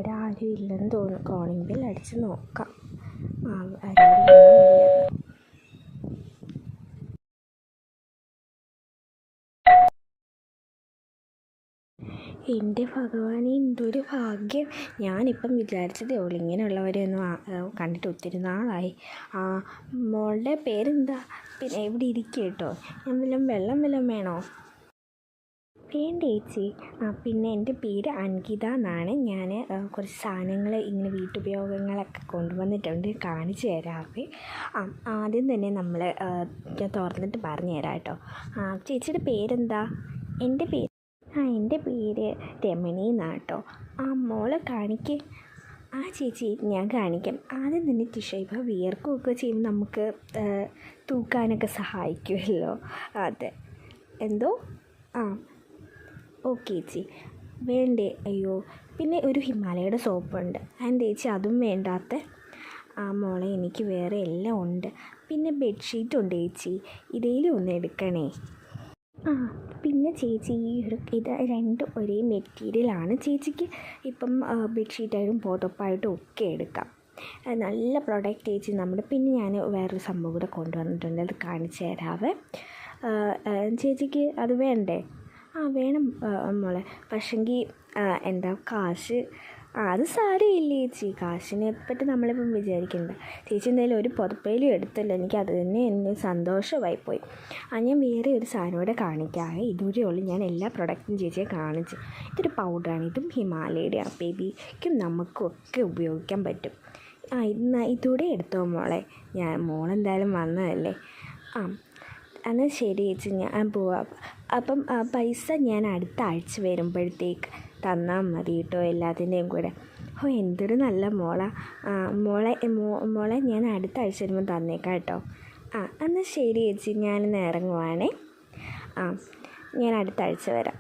ഇവിടെ ആരും ഇല്ലെന്ന് തോന്നുന്നു. കോളിംഗ് ബെൽ അടിച്ച് നോക്കാം. ആരെങ്കിലും എൻ്റെ ഭഗവാനെ, എന്തൊരു ഭാഗ്യം! ഞാനിപ്പം വിചാരിച്ചതേ ഉള്ളൂ, ഇങ്ങനെയുള്ളവരെയൊന്നും കണ്ടിട്ട് ഒത്തിരി നാളായി. മോളുടെ പേരെന്താ? പിന്നെ എവിടെ ഇരിക്കുക കേട്ടോ. ഞാൻ വെള്ളം വേണോ? വേണ്ട ചേച്ചി. പിന്നെ എൻ്റെ പേര് അൻകിത എന്നാണ്. ഞാൻ കുറച്ച് സാധനങ്ങൾ ഇങ്ങനെ വീട്ടുപയോഗങ്ങളൊക്കെ കൊണ്ടുവന്നിട്ടുണ്ട്, കാണിച്ചു തരാവേ. ആദ്യം തന്നെ നമ്മൾ തുറന്നിട്ട് പറഞ്ഞു തരാം കേട്ടോ. ചേച്ചിയുടെ പേരെന്താ? എൻ്റെ പേര് രമണി എന്നാണ് കേട്ടോ. മോളെ കാണിക്ക്. ചേച്ചി ഞാൻ കാണിക്കാം. ആദ്യം തന്നെ ഇപ്പോൾ വിയർക്കുകയൊക്കെ ചെയ്യുമ്പോൾ നമുക്ക് തൂക്കാനൊക്കെ സഹായിക്കുമല്ലോ. അതെ. എന്തോ? ഓക്കെ ചേച്ചി. വേണ്ടേ? അയ്യോ, പിന്നെ ഒരു ഹിമാലയയുടെ സോപ്പുണ്ട്. അതിൻ്റെ ചേച്ചി അതും വേണ്ടാത്ത? മോളെ, എനിക്ക് വേറെ എല്ലാം ഉണ്ട്. പിന്നെ ബെഡ്ഷീറ്റ് ഉണ്ട് ചേച്ചി, ഇതേലും ഒന്ന് എടുക്കണേ. പിന്നെ ചേച്ചി ഇത് രണ്ടും ഒരേ മെറ്റീരിയലാണ്. ചേച്ചിക്ക് ഇപ്പം ബെഡ്ഷീറ്റായിട്ടും പുതപ്പായിട്ടും ഒക്കെ എടുക്കാം. നല്ല പ്രൊഡക്റ്റ് ചേച്ചി നമ്മുടെ. പിന്നെ ഞാൻ വേറൊരു സംഭവം കൂടെ കൊണ്ടുവന്നിട്ടുണ്ട്, അത് കാണിച്ചു തരാവേ. ചേച്ചിക്ക് അത് വേണ്ടേ? വേണം മോളെ. പക്ഷെങ്കിൽ എന്താ കാശ്? അത് സാരമില്ല ചേച്ചി, കാശിനെ പറ്റി നമ്മളിപ്പം വിചാരിക്കണ്ട. ചേച്ചി എന്തായാലും ഒരു പുതപ്പേലും എടുത്തല്ലോ, എനിക്ക് അത് തന്നെ എന്നെ സന്തോഷമായിപ്പോയി. ഞാൻ വേറെ ഒരു സാധനം കൂടെ കാണിക്കാവേ. ഇതുവരെ ഉള്ളൂ ഞാൻ എല്ലാ പ്രൊഡക്റ്റും ചേച്ചിയെ കാണിച്ചു. ഇതൊരു പൗഡറാണ്, ഇതും ഹിമാലയയുടെ. ബേബിക്കും നമുക്കും ഒക്കെ ഉപയോഗിക്കാൻ പറ്റും. ഇതുകൂടെ എടുത്തോ മോളെ. മോളെന്തായാലും വന്നതല്ലേ. എന്നാൽ ശരി ചേച്ചി, ഞാൻ പോവാം. അപ്പം പൈസ ഞാൻ അടുത്ത ആഴ്ച വരുമ്പോഴത്തേക്ക് തന്നാൽ മതി കേട്ടോ, എല്ലാത്തിൻ്റെയും കൂടെ. എന്തൊരു നല്ല മോളെ ഞാൻ അടുത്ത ആഴ്ച വരുമ്പോൾ തന്നേക്കാം കേട്ടോ. എന്നാൽ ശരി ചേച്ചി, ഞാനിന്ന് ഇറങ്ങുവാണേ. ഞാൻ അടുത്ത ആഴ്ച വരാം.